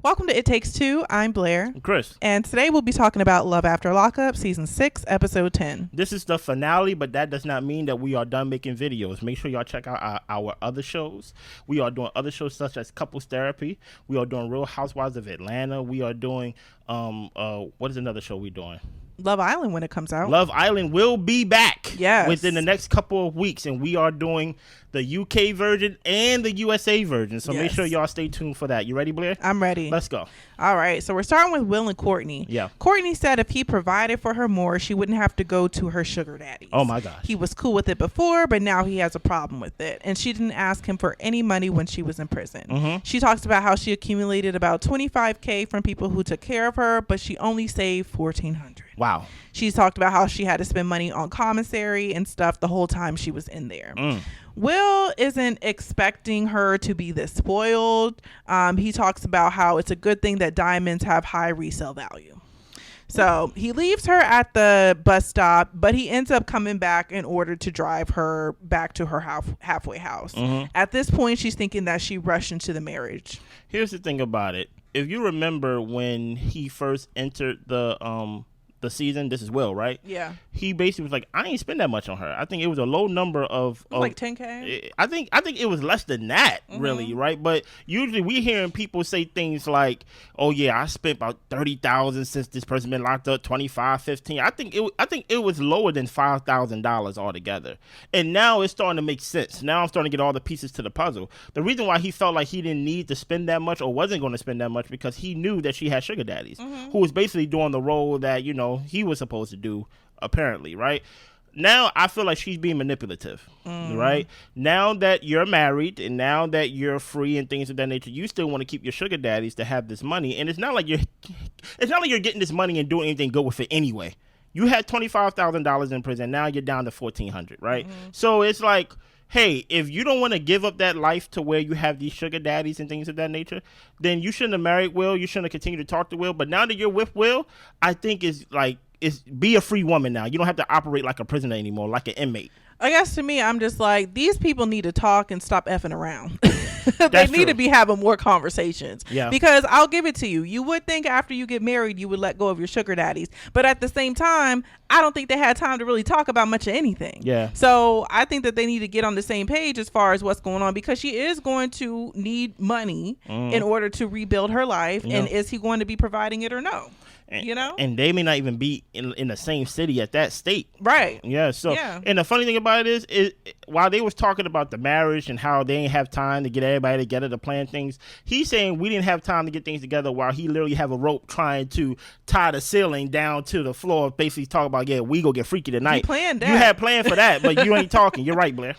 Welcome to It Takes Two. I'm Blair. Chris. And today we'll be talking about Love After Lockup, Season 6, Episode 10. This is the finale, but that does not mean that we are done making videos. Make sure y'all check out our other shows. We are doing other shows such as Couples Therapy. We are doing Real Housewives of Atlanta. We are doing, what is another show we doing? Love Island when it comes out. Love Island will be back within the next couple of weeks, and we are doing the UK version and the USA version. So make sure y'all stay tuned for that. You ready, Blair? I'm ready. Let's go. All right. So we're starting with Will and Courtney. Yeah. Courtney said if he provided for her more, she wouldn't have to go to her sugar daddies. Oh, my gosh. He was cool with it before, but now he has a problem with it. And she didn't ask him for any money when she was in prison. Mm-hmm. She talks about how she accumulated about $25,000 from people who took care of her, but she only saved $1,400. Wow. She's talked about how she had to spend money on commissary and stuff the whole time she was in there. Will isn't expecting her to be this spoiled. He talks about how it's a good thing that diamonds have high resale value. So he leaves her at the bus stop, but he ends up coming back in order to drive her back to her halfway house. Mm-hmm. At this point, she's thinking that she rushed into the marriage. Here's the thing about it. If you remember when he first entered the season, this is Will, right? Yeah. He basically was like, I ain't spend that much on her. I think it was a low number of like $10,000. I think it was less than that, really, right? But usually we hearing people say things like, "Oh yeah, I spent about $30,000 since this person been locked up, 25, 15." I think it was lower than $5,000 altogether. And now it's starting to make sense. Now I'm starting to get all the pieces to the puzzle. The reason why he felt like he didn't need to spend that much or wasn't going to spend that much because he knew that she had sugar daddies who was basically doing the role that he was supposed to do, apparently, right? Now I feel like she's being manipulative, right? Now that you're married and now that you're free and things of that nature, you still want to keep your sugar daddies to have this money, and it's not like you're getting this money and doing anything good with it anyway. You had $25,000 in prison, now you're down to $1,400, right? So it's like, hey, if you don't want to give up that life to where you have these sugar daddies and things of that nature, then you shouldn't have married Will. You shouldn't have continued to talk to Will. But now that you're with Will, I think it's be a free woman now. You don't have to operate like a prisoner anymore, like an inmate. I guess to me, I'm just like, these people need to talk and stop effing around. They need to be having more conversations. Yeah. Because I'll give it to you. You would think after you get married, you would let go of your sugar daddies. But at the same time, I don't think they had time to really talk about much of anything. Yeah. So I think that they need to get on the same page as far as what's going on, because she is going to need money in order to rebuild her life. Yeah. And is he going to be providing it or no? And they may not even be in the same city at that state, right? Yeah. So and the funny thing about it is while they was talking about the marriage and how they ain't have time to get everybody together to plan things, he's saying we didn't have time to get things together, while he literally have a rope trying to tie the ceiling down to the floor, basically talking about, we go get freaky tonight. You planned that. You had planned for that, but you ain't talking. You're right, Blair.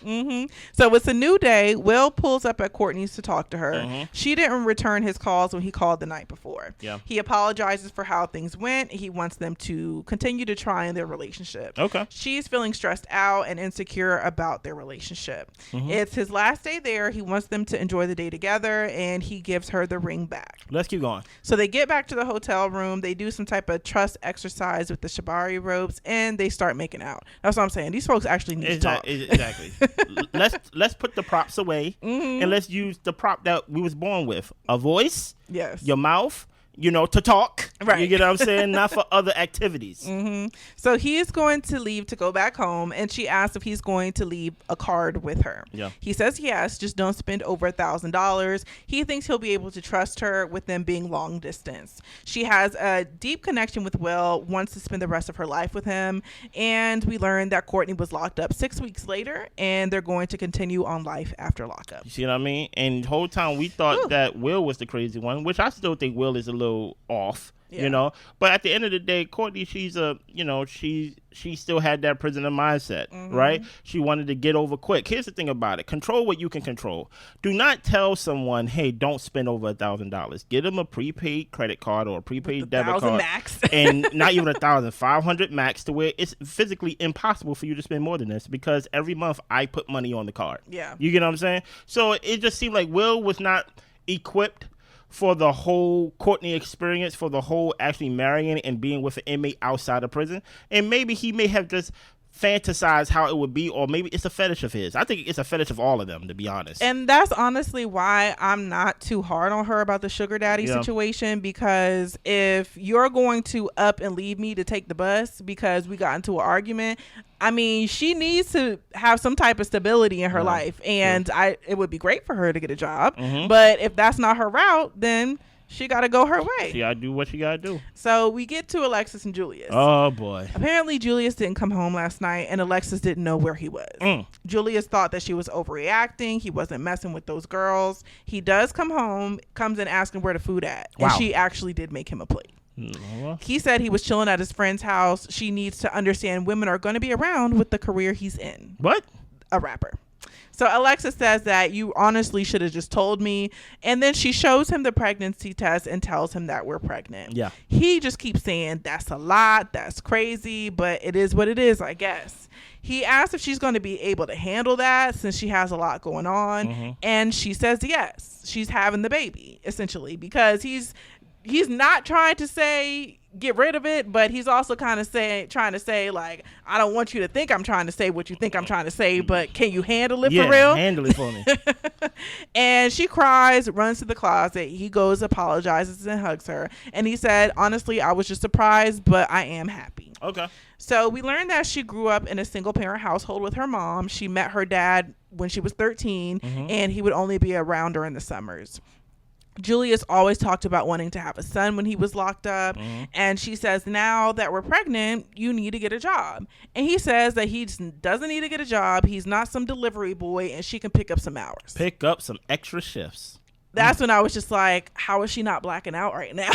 So it's a new day. Will pulls up at Courtney's to talk to her. She didn't return his calls when he called the night before. Yeah. He apologizes for how things went. He wants them to continue to try in their relationship. Okay. She's feeling stressed out and insecure about their relationship. It's his last day there. He wants them to enjoy the day together, and he gives her the ring back. Let's keep going. So they get back to the hotel room. They do some type of trust exercise with the shibari ropes, and they start making out. That's what I'm saying. These folks actually need to talk. Exactly. let's put the props away and let's use the prop that we was born with: a voice, your mouth, to talk. Right. You get what I'm saying? Not for other activities. So he is going to leave to go back home, and she asks if he's going to leave a card with her. Yeah. He says yes, just don't spend over $1,000. He thinks he'll be able to trust her with them being long distance. She has a deep connection with Will, wants to spend the rest of her life with him, and we learn that Courtney was locked up 6 weeks later, and they're going to continue on life after lockup. You see what I mean? And the whole time we thought that Will was the crazy one, which I still think Will is a little off. But at the end of the day, Courtney, she's she still had that prisoner mindset, right? She wanted to get over quick. Here's the thing about it: control what you can control. Do not tell someone, hey, don't spend over $1,000. Get them a prepaid credit card or a prepaid debit card, max. and not even 1,500 max, to where it's physically impossible for you to spend more than this, because every month I put money on the card. Yeah, you get what I'm saying? So it just seemed like Will was not equipped for the whole Courtney experience, for the whole actually marrying and being with an inmate outside of prison. And maybe he may have just fantasize how it would be, or maybe it's a fetish of his. I think it's a fetish of all of them, to be honest. And that's honestly why I'm not too hard on her about the sugar daddy situation, because if you're going to up and leave me to take the bus because we got into an argument, I mean, she needs to have some type of stability in her life, and it would be great for her to get a job. But if that's not her route, then she got to go her way. She got to do what she got to do. So we get to Alexis and Julius. Oh, boy. Apparently, Julius didn't come home last night, and Alexis didn't know where he was. Julius thought that she was overreacting. He wasn't messing with those girls. He does come home, comes in asking where the food at. Wow. And she actually did make him a plate. He said he was chilling at his friend's house. She needs to understand women are going to be around with the career he's in. What? A rapper. So Alexis says that you honestly should have just told me. And then she shows him the pregnancy test and tells him that we're pregnant. Yeah. He just keeps saying that's a lot. That's crazy. But it is what it is, I guess. He asks if she's going to be able to handle that since she has a lot going on. And she says yes. She's having the baby, essentially, because he's not trying to say get rid of it, but he's also kind of trying to say, like, I don't want you to think I'm trying to say what you think I'm trying to say, but can you handle it for real? Handle it for me. And she cries, runs to the closet. He goes, apologizes, and hugs her. And he said, honestly, I was just surprised, but I am happy. Okay. So we learned that she grew up in a single parent household with her mom. She met her dad when she was 13, and he would only be around during the summers. Julius always talked about wanting to have a son when he was locked up. And she says, now that we're pregnant, you need to get a job. And he says that he doesn't need to get a job. He's not some delivery boy, and she can pick up some hours. Pick up some extra shifts. That's when I was just like, how is she not blacking out right now?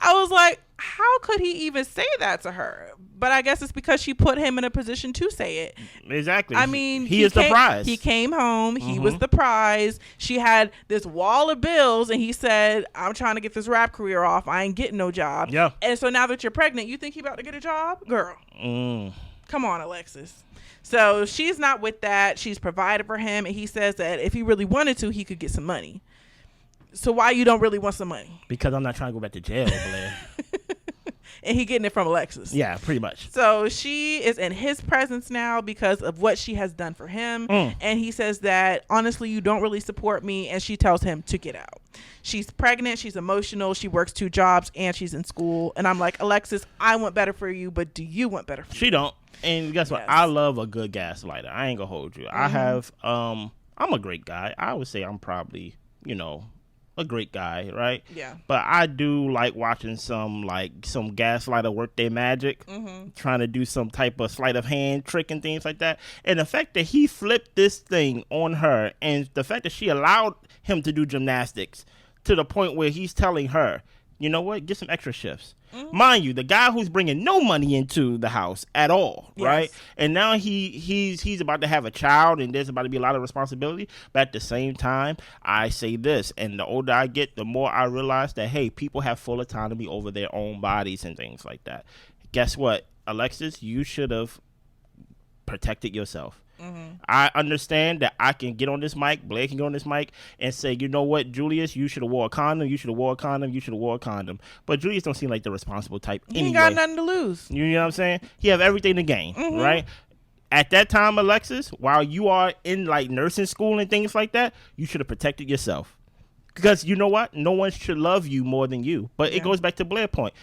I was like, how could he even say that to her? But I guess it's because she put him in a position to say it. Exactly. I mean, he is the prize. He came home. He was the prize. She had this wall of bills, and he said, I'm trying to get this rap career off. I ain't getting no job. Yeah. And so now that you're pregnant, you think he about to get a job? Girl. Come on, Alexis. So she's not with that. She's provided for him, and he says that if he really wanted to, he could get some money. So why you don't really want some money? Because I'm not trying to go back to jail, Blair. And he getting it from Alexis. Yeah, pretty much. So she is in his presence now because of what she has done for him. And he says that, honestly, you don't really support me. And she tells him to get out. She's pregnant. She's emotional. She works 2 jobs and she's in school. And I'm like, Alexis, I want better for you, but do you want better for you? She don't. And guess what? Yes. I love a good gaslighter. I ain't gonna hold you. I have, I'm a great guy. I would say I'm probably, a great guy, right? Yeah. But I do like watching some gaslighter work their magic, trying to do some type of sleight of hand trick and things like that. And the fact that he flipped this thing on her, and the fact that she allowed him to do gymnastics to the point where he's telling her, you know what, get some extra shifts. Mind you, the guy who's bringing no money into the house at all, right? And now he's about to have a child, and there's about to be a lot of responsibility. But at the same time, I say this, and the older I get, the more I realize that, hey, people have full autonomy over their own bodies and things like that. Guess what, Alexis? You should have protected yourself. I understand that I can get on this mic, Blake can get on this mic and say, you know what, Julius, you should have wore a condom, you should have wore a condom, you should have wore a condom. But Julius don't seem like the responsible type anyway. He ain't got nothing to lose. You know what I'm saying? He have everything to gain, right? At that time, Alexis, while you are in like nursing school and things like that, you should have protected yourself. Because you know what? No one should love you more than you. But it goes back to Blair's point.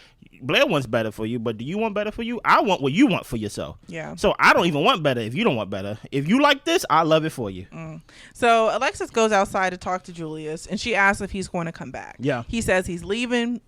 Blair wants better for you, but do you want better for you? I want what you want for yourself. Yeah. So I don't even want better if you don't want better. If you like this, I love it for you. So Alexis goes outside to talk to Julius, and she asks if he's going to come back. Yeah. He says he's leaving.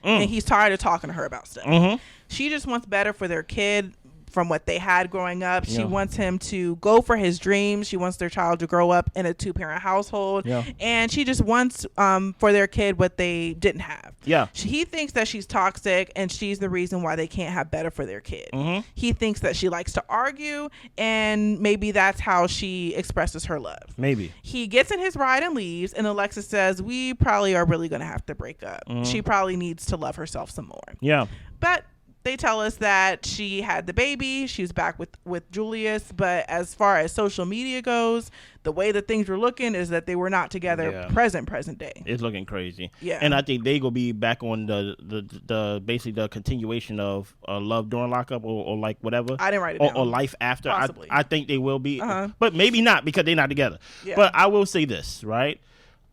And he's tired of talking to her about stuff. She just wants better for their kid from what they had growing up. She wants him to go for his dreams. She wants their child to grow up in a 2-parent household. And she just wants for their kid what they didn't have. He thinks that she's toxic, and she's the reason why they can't have better for their kid. He thinks that she likes to argue, and maybe that's how she expresses her love. Maybe. He gets in his ride and leaves, and Alexis says, we probably are really going to have to break up. She probably needs to love herself some more. Yeah. But They tell us that she had the baby. She was back with Julius. But as far as social media goes, the way that things were looking is that they were not together present day. It's looking crazy. Yeah. And I think they going to be back on the basically the continuation of Love During Lockup or like whatever. I didn't write it down. Or Life After. Possibly. I think they will be. But maybe not because they're not together. Yeah. But I will say this, right?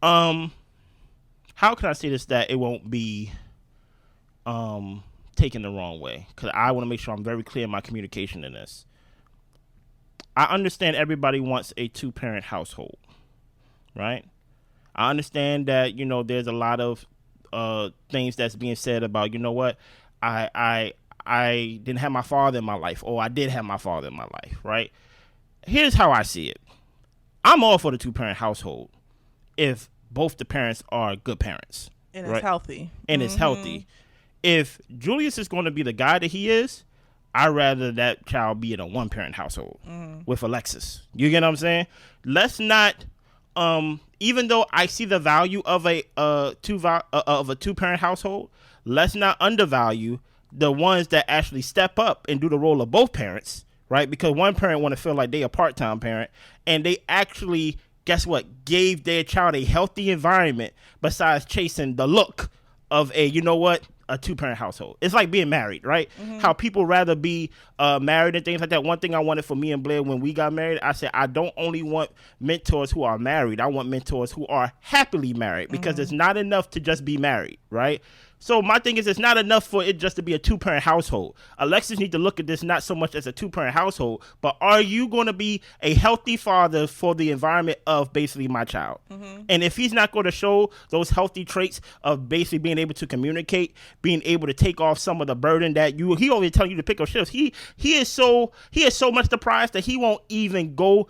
How can I say this that it won't be taken the wrong way? Because I want to make sure I'm very clear in my communication in this. I understand everybody wants a 2-parent household, right? I understand that, there's a lot of things that's being said about, you know what, I didn't have my father in my life, or I did have my father in my life, right? Here's how I see it. I'm all for the 2-parent household if both the parents are good parents. And right? It's healthy. And it's healthy. If Julius is going to be the guy that he is, I'd rather that child be in a 1-parent household with Alexis. You get what I'm saying? Let's not, even though I see the value of a 2-parent household, let's not undervalue the ones that actually step up and do the role of both parents, right? Because one parent want to feel like they a part-time parent, and they actually, guess what, gave their child a healthy environment besides chasing the look of a 2-parent household. It's like being married, right? How people rather be married and things like that. One thing I wanted for me and Blair when we got married, I said, I don't only want mentors who are married. I want mentors who are happily married, because it's not enough to just be married, right? So my thing is, it's not enough for it just to be a 2-parent household. Alexis need to look at this not so much as a 2-parent household, but are you going to be a healthy father for the environment of basically my child? And if he's not going to show those healthy traits of basically being able to communicate, being able to take off some of the burden that he always telling you to pick up shifts. He is so much deprived that he won't even go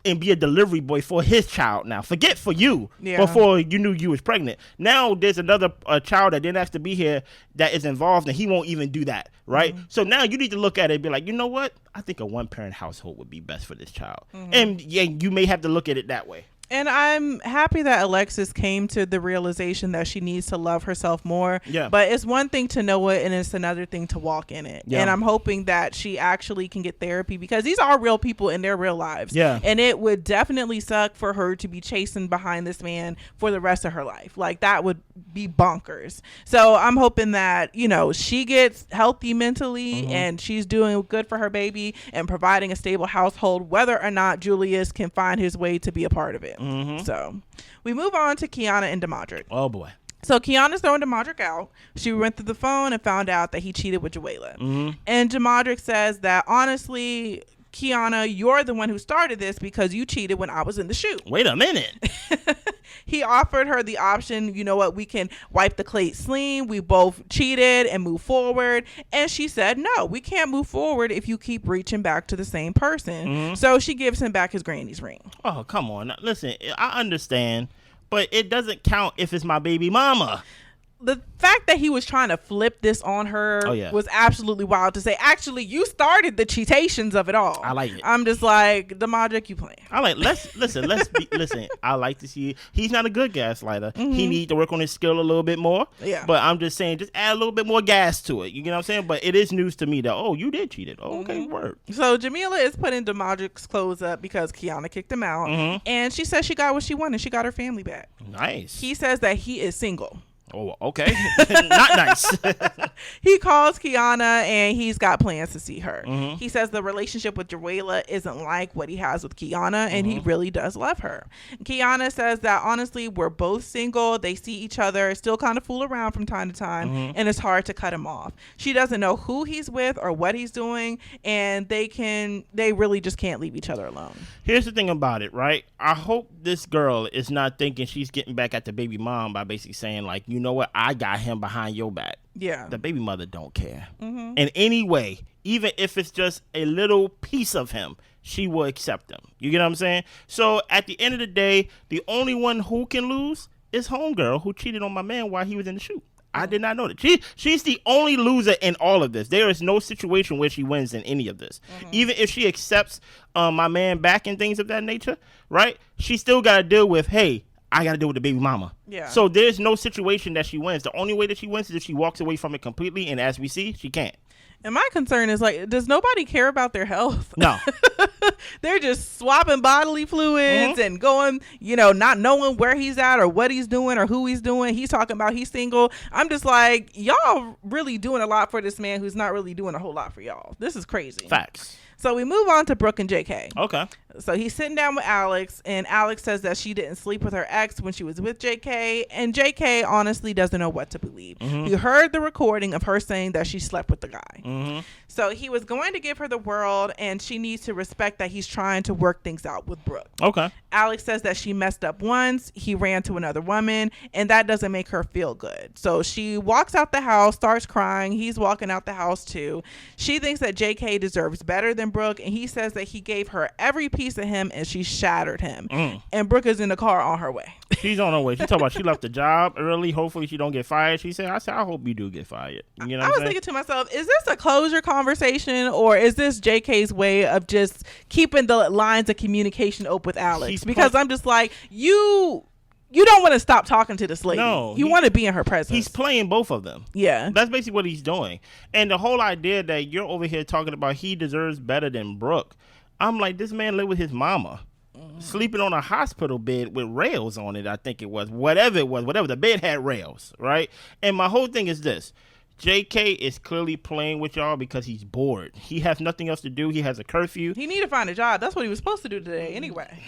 and be a delivery boy for his child now. Forget for you before you knew you was pregnant. Now there's another child that didn't have to be here that is involved, and he won't even do that, right? So now you need to look at it and be like, you know what? I think a 1-parent household would be best for this child. And yeah, you may have to look at it that way. And I'm happy that Alexis came to the realization that she needs to love herself more. Yeah. But it's one thing to know it, and it's another thing to walk in it. Yeah. And I'm hoping that she actually can get therapy, because these are real people in their real lives. Yeah. And it would definitely suck for her to be chasing behind this man for the rest of her life. Like, that would be bonkers. So I'm hoping that, she gets healthy mentally and she's doing good for her baby and providing a stable household, whether or not Julius can find his way to be a part of it. So we move on to Kiana and Damodrick. Oh boy. So Kiana's throwing Damodrick out. She went through the phone and found out that he cheated with Joella. And Damodrick says that, honestly, Kiana, you're the one who started this because you cheated when I was in the shoot. Wait a minute. He offered her the option, you know what, we can wipe the slate clean. We both cheated and move forward. And she said, no, we can't move forward if you keep reaching back to the same person. So she gives him back his granny's ring. Oh, come on. Listen, I understand, but it doesn't count if it's my baby mama. The fact that he was trying to flip this on her was absolutely wild, to say, actually, you started the cheatations of it all. I like it. I'm just like, Damodrick, you playing. Listen, I like to see, he's not a good gaslighter. He needs to work on his skill a little bit more. Yeah. But I'm just saying, just add a little bit more gas to it. You know what I'm saying? But it is news to me that, you did cheat it. Oh, okay, word. So Jamila is putting Damodrick's clothes up because Kiana kicked him out. And she says she got what she wanted. She got her family back. Nice. He says that he is single. Oh, okay. Not nice. He calls Kiana and he's got plans to see her. He says the relationship with Joella isn't like what he has with Kiana, and he really does love her. Kiana says that, honestly, we're both single. They see each other, still kind of fool around from time to time, and it's hard to cut him off. She doesn't know who he's with or what he's doing, and they really just can't leave each other alone. Here's the thing about it, right? I hope this girl is not thinking she's getting back at the baby mom by basically saying, like, you know what, I got him behind your back. Yeah. The baby mother don't care. In any way, even if it's just a little piece of him, she will accept him. You get what I'm saying? So at the end of the day, the only one who can lose is homegirl, who cheated on my man while he was in the shoot. I did not know that. She's the only loser in all of this. There is no situation where she wins in any of this. Even if she accepts my man back and things of that nature, right? She still got to deal with, hey, I got to deal with the baby mama. Yeah. So there's no situation that she wins. The only way that she wins is if she walks away from it completely, and as we see, she can't. And my concern is, like, does nobody care about their health? No. They're just swapping bodily fluids and going, not knowing where he's at or what he's doing or who he's doing. He's talking about he's single. I'm just like, y'all really doing a lot for this man who's not really doing a whole lot for y'all. This is crazy. Facts. So we move on to Brooke and JK. Okay. So he's sitting down with Alex, and Alex says that she didn't sleep with her ex when she was with JK, and JK honestly doesn't know what to believe. He heard the recording of her saying that she slept with the guy. So he was going to give her the world, and she needs to respect that he's trying to work things out with Brooke. Okay. Alex says that she messed up once, he ran to another woman, and that doesn't make her feel good. So she walks out the house, starts crying. He's walking out the house too. She thinks that JK deserves better than Brooke, and he says that he gave her every piece of him and she shattered him. And Brooke is in the car on her way. She's on her way. She talking about she left the job early. Hopefully she don't get fired. I said, I hope you do get fired. You know I was thinking to myself, is this a closure conversation, or is this JK's way of just keeping the lines of communication open with Alex? Because I'm just like, you don't want to stop talking to this lady. No, you want to be in her presence. He's playing both of them. Yeah. That's basically what he's doing. And the whole idea that you're over here talking about he deserves better than Brooke. I'm like, this man lived with his mama, sleeping on a hospital bed with rails on it, I think it was. Whatever it was, the bed had rails, right? And my whole thing is this. JK is clearly playing with y'all because he's bored. He has nothing else to do. He has a curfew. He need to find a job. That's what he was supposed to do today anyway.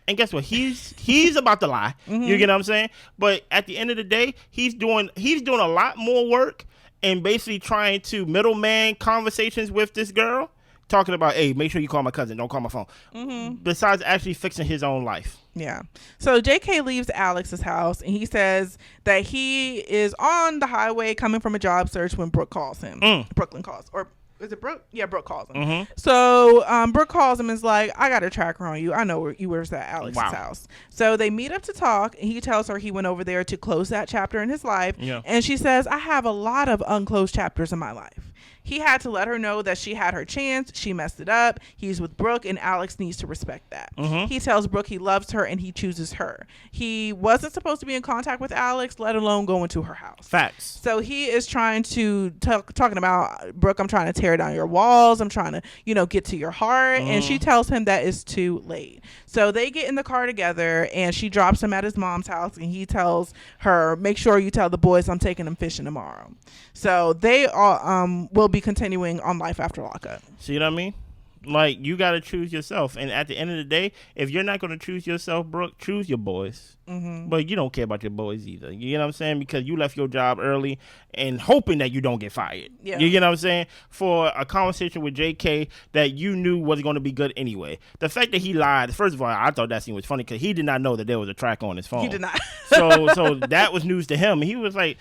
And guess what? He's about to lie. You get what I'm saying? But at the end of the day, he's doing a lot more work and basically trying to middleman conversations with this girl, talking about, hey, make sure you call my cousin, don't call my phone. Besides actually fixing his own life. Yeah. So JK leaves Alex's house, and he says that he is on the highway coming from a job search when Brooke calls him. Brooklyn calls, or is it Brooke? Yeah, Brooke calls him. So Brooke calls him and is like, I got a tracker on you. I know where you were at Alex's house. So they meet up to talk, and he tells her he went over there to close that chapter in his life. Yeah. And she says, I have a lot of unclosed chapters in my life. He had to let her know that she had her chance. She messed it up. He's with Brooke, and Alex needs to respect that. He tells Brooke he loves her, and he chooses her. He wasn't supposed to be in contact with Alex, let alone go into her house. Facts. So he is trying to talking about, Brooke, I'm trying to tear down your walls. I'm trying to, get to your heart. And she tells him that it's too late. So they get in the car together, and she drops him at his mom's house, and he tells her, make sure you tell the boys I'm taking them fishing tomorrow. So they will be continuing on life after lockup. See what I mean? Like, you got to choose yourself. And at the end of the day, if you're not going to choose yourself, Brooke, choose your boys. But you don't care about your boys either. You know what I'm saying? Because you left your job early and hoping that you don't get fired. Yeah. You get what I'm saying? For a conversation with JK that you knew was going to be good anyway. The fact that he lied, first of all, I thought that scene was funny because he did not know that there was a tracker on his phone. He did not. so that was news to him. He was like,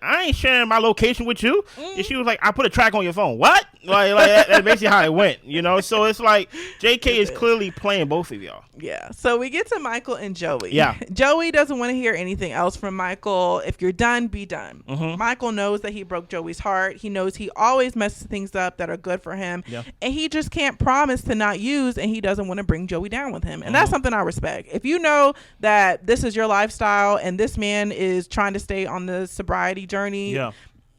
I ain't sharing my location with you. And she was like, I put a track on your phone. What? Like that's basically how it went, So it's like JK is clearly playing both of y'all. Yeah. So we get to Michael and Joey. Yeah. Joey doesn't want to hear anything else from Michael. If you're done, be done. Michael knows that he broke Joey's heart. He knows he always messes things up that are good for him. Yeah. And he just can't promise to not use, and he doesn't want to bring Joey down with him. And that's something I respect. If you know that this is your lifestyle and this man is trying to stay on the sobriety journey,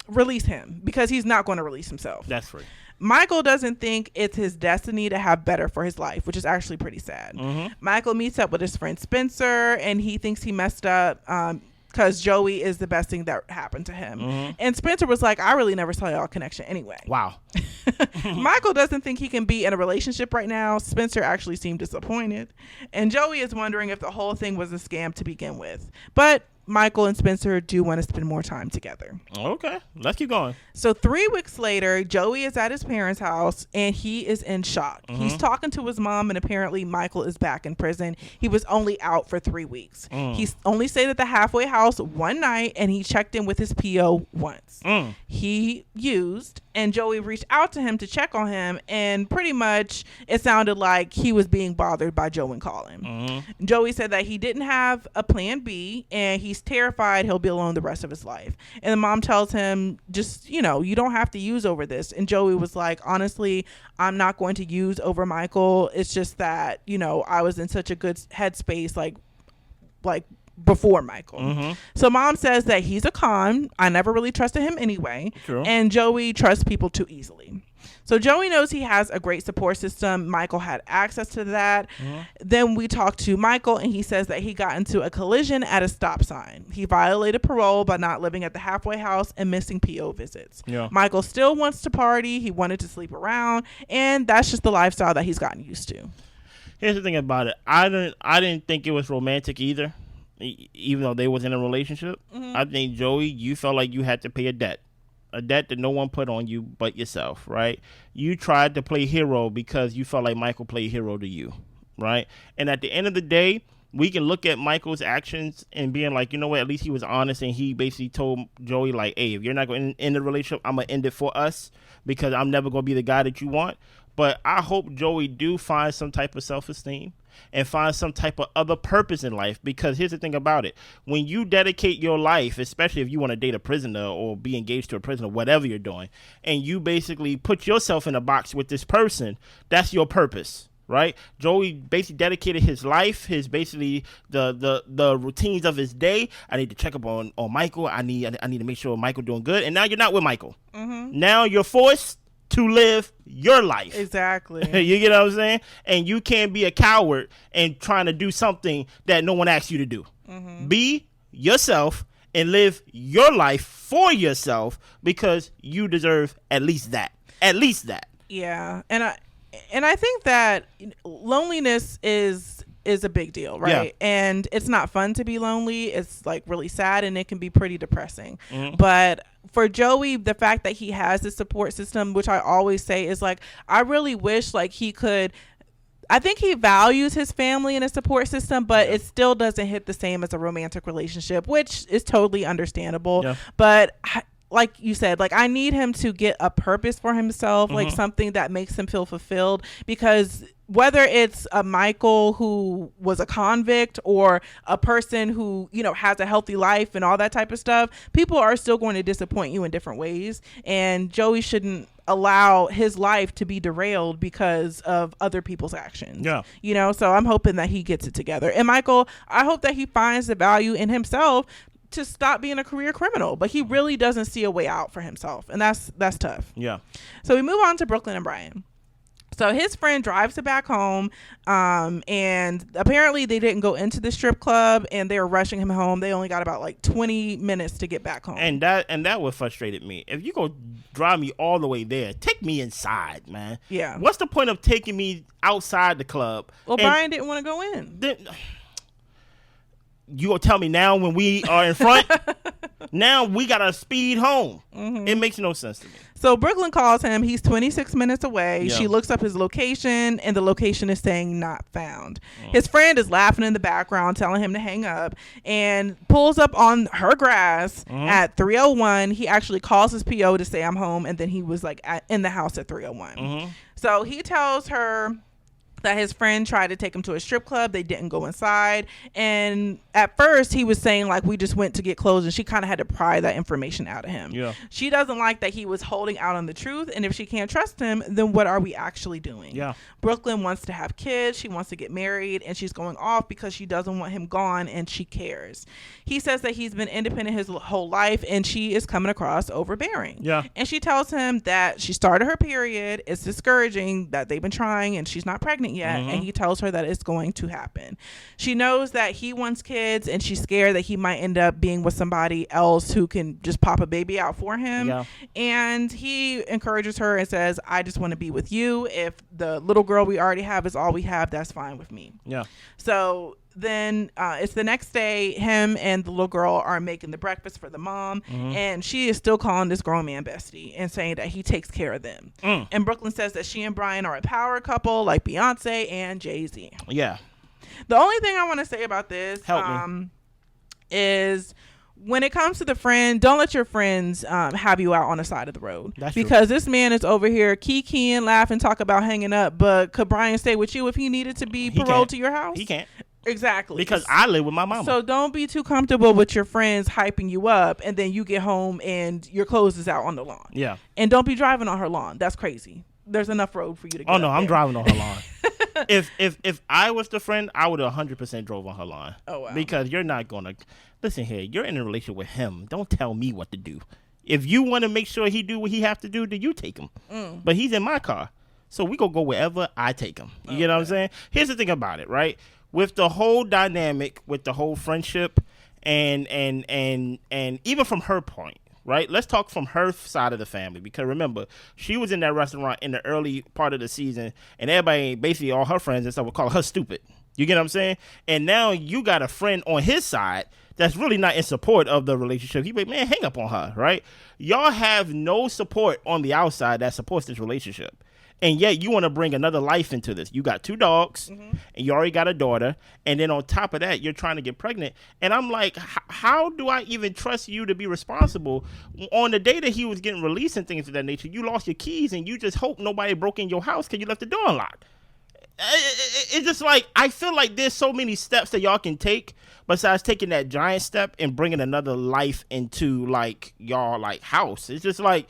release him, because he's not going to release himself. That's free. Michael doesn't think it's his destiny to have better for his life, which is actually pretty sad. Michael meets up with his friend Spencer, and he thinks he messed up because Joey is the best thing that happened to him. And Spencer was like, I really never saw y'all connection anyway. Wow. Michael doesn't think he can be in a relationship right now. Spencer actually seemed disappointed. And Joey is wondering if the whole thing was a scam to begin with. But Michael and Spencer do want to spend more time together. Okay, let's keep going. So 3 weeks later, Joey is at his parents' house, and he is in shock. He's talking to his mom, and apparently Michael is back in prison. He was only out for 3 weeks. He's only stayed at the halfway house one night, and he checked in with his PO once. He used, and Joey reached out to him to check on him, and pretty much it sounded like he was being bothered by Joey calling. Joey said that he didn't have a plan B, and he's terrified he'll be alone the rest of his life. And the mom tells him, just, you don't have to use over this. And Joey was like, honestly, I'm not going to use over Michael. It's just that, I was in such a good headspace, like before Michael. So mom says that he's a con. I never really trusted him anyway. True. And Joey trusts people too easily. So Joey knows he has a great support system. Michael had access to that. Then we talked to Michael, and he says that he got into a collision at a stop sign. He violated parole by not living at the halfway house and missing PO visits. Yeah. Michael still wants to party. He wanted to sleep around, and that's just the lifestyle that he's gotten used to. Here's the thing about it. I didn't think it was romantic either, even though they was in a relationship. I think, Joey, you felt like you had to pay a debt that no one put on you but yourself, right? You tried to play hero because you felt like Michael played hero to you, right? And at the end of the day, we can look at Michael's actions and being like, you know what, at least he was honest, and he basically told Joey, like, hey, if you're not going to end the relationship, I'm going to end it for us because I'm never going to be the guy that you want. But I hope Joey do find some type of self-esteem and find some type of other purpose in life, because here's the thing about it. When you dedicate your life, especially if you want to date a prisoner or be engaged to a prisoner, whatever you're doing, and you basically put yourself in a box with this person, that's your purpose, right? Joey basically dedicated his life, his basically the routines of his day. I need to check up on Michael. I need to make sure Michael doing good. And now you're not with Michael. Now you're forced to live your life. Exactly. You get what I'm saying? And you can't be a coward and trying to do something that no one asked you to do. Be yourself and live your life for yourself, because you deserve at least that. At least that. Yeah. And I think that loneliness is a big deal, right? Yeah. And it's not fun to be lonely. It's like really sad, and it can be pretty depressing. But for Joey, the fact that he has this support system, which I always say is like, I really wish like he could, I think he values his family and his support system, but it still doesn't hit the same as a romantic relationship, which is totally understandable. Yeah. But like you said, like I need him to get a purpose for himself, like something that makes him feel fulfilled, because whether it's a Michael who was a convict or a person who, you know, has a healthy life and all that type of stuff, people are still going to disappoint you in different ways. And Joey shouldn't allow his life to be derailed because of other people's actions. Yeah. You know, so I'm hoping that he gets it together. And Michael, I hope that he finds the value in himself to stop being a career criminal, but he really doesn't see a way out for himself. And that's tough. Yeah. So we move on to Brooklyn and Brian. So his friend drives him back home, and apparently they didn't go into the strip club, and they were rushing him home. They only got about like 20 minutes to get back home. And that what frustrated me. If you go drive me all the way there, take me inside, man. Yeah. What's the point of taking me outside the club? Well, Brian didn't want to go in. You gonna tell me now when we are in front? Now we gotta speed home. It makes no sense to me. So Brooklyn calls him. He's 26 minutes away. Yeah. She looks up his location, and the location is saying not found. His friend is laughing in the background, telling him to hang up, and pulls up on her grass at 3:01. He actually calls his PO to say I'm home, and then he was like in the house at 3:01. So he tells her that his friend tried to take him to a strip club. They didn't go inside. And at first he was saying like, we just went to get clothes, and she kind of had to pry that information out of him. Yeah. She doesn't like that he was holding out on the truth. And if she can't trust him, then what are we actually doing? Yeah. Brooklyn wants to have kids. She wants to get married, and she's going off because she doesn't want him gone, and she cares. He says that he's been independent his whole life, and she is coming across overbearing. Yeah. And she tells him that she started her period. It's discouraging that they've been trying, and she's not pregnant yet. And he tells her that it's going to happen. She knows that he wants kids, and she's scared that he might end up being with somebody else who can just pop a baby out for him. Yeah. And he encourages her and says, I just want to be with you. If the little girl we already have is all we have, that's fine with me. Yeah. So then it's the next day. Him and the little girl are making the breakfast for the mom, and she is still calling this grown man bestie and saying that he takes care of them. And Brooklyn says that she and Brian are a power couple like Beyonce and Jay-Z. Yeah. The only thing I want to say about this is when it comes to the friend, don't let your friends have you out on the side of the road. That's because true. This man is over here kikiing, laughing, talk about hanging up. But could Brian stay with you if he needed to be paroled to your house? He can't. Exactly. Because I live with my mama. So don't be too comfortable with your friends hyping you up, and then you get home and your clothes is out on the lawn. Yeah. And don't be driving on her lawn. That's crazy. There's enough road for you to get. Oh no, I'm driving on her lawn. if I was the friend, I would have 100% drove on her line. Oh wow. Because you're not gonna listen here. You're in a relationship with him. Don't tell me what to do. If you want to make sure he do what he have to do, then you take him. But he's in my car, so we gonna go wherever I take him. You get what I'm saying? Here's the thing about it, right? With the whole dynamic, with the whole friendship, and even from her point. Right, let's talk from her side of the family, because remember, she was in that restaurant in the early part of the season, and everybody, basically all her friends and stuff, would call her stupid. You get what I'm saying? And now you got a friend on his side that's really not in support of the relationship. He be like, man, hang up on her, right? Y'all have no support on the outside that supports this relationship. And yet you want to bring another life into this. You got 2 dogs, and you already got a daughter, and then on top of that, you're trying to get pregnant. And I'm like, how do I even trust you to be responsible? On the day that he was getting released and things of that nature, you lost your keys, and you just hope nobody broke in your house because you left the door unlocked. It's just like, I feel like there's so many steps that y'all can take besides taking that giant step and bringing another life into, like, y'all, like, house. It's just like,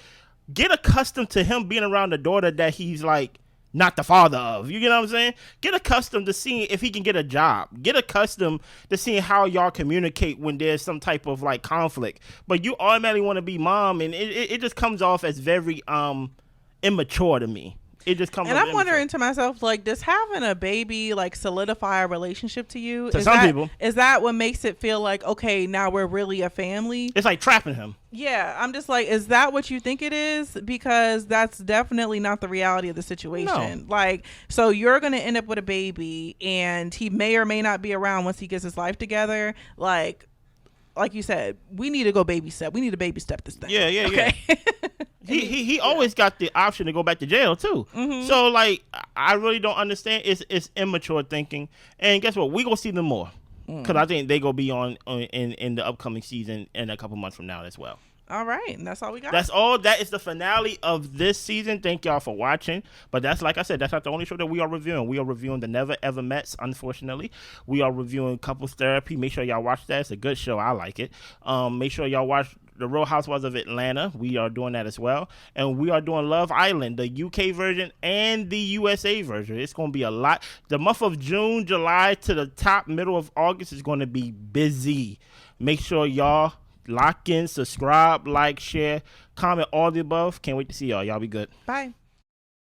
get accustomed to him being around the daughter that he's like not the father of. You get what I'm saying? Get accustomed to seeing if he can get a job. Get accustomed to seeing how y'all communicate when there's some type of like conflict. But you automatically want to be mom, and it just comes off as very immature to me. It just comes. And I'm wondering to myself, like, does having a baby like solidify a relationship to you? To some people, is that what makes it feel like, okay, now we're really a family? It's like trapping him. Yeah, I'm just like, is that what you think it is? Because that's definitely not the reality of the situation. No. Like, so you're gonna end up with a baby, and he may or may not be around once he gets his life together. Like you said, we need to go baby step. We need to baby step this thing. Yeah. Okay? He always got the option to go back to jail too. So like, I really don't understand. It's immature thinking. And guess what? We gonna see them more, because I think they gonna be on in the upcoming season in a couple months from now as well. All right, and that's all we got. That's all. That is the finale of this season. Thank y'all for watching. But that's, like I said, that's not the only show that we are reviewing. We are reviewing The Never Ever Mets, unfortunately. We are reviewing Couples Therapy. Make sure y'all watch that. It's a good show. I like it. Make sure y'all watch The Real Housewives of Atlanta. We are doing that as well. And we are doing Love Island, the UK version and the USA version. It's going to be a lot. The month of June, July to the top middle of August is going to be busy. Make sure y'all lock in, subscribe, like, share, comment, all the above. Can't wait to see y'all. Y'all be good. Bye.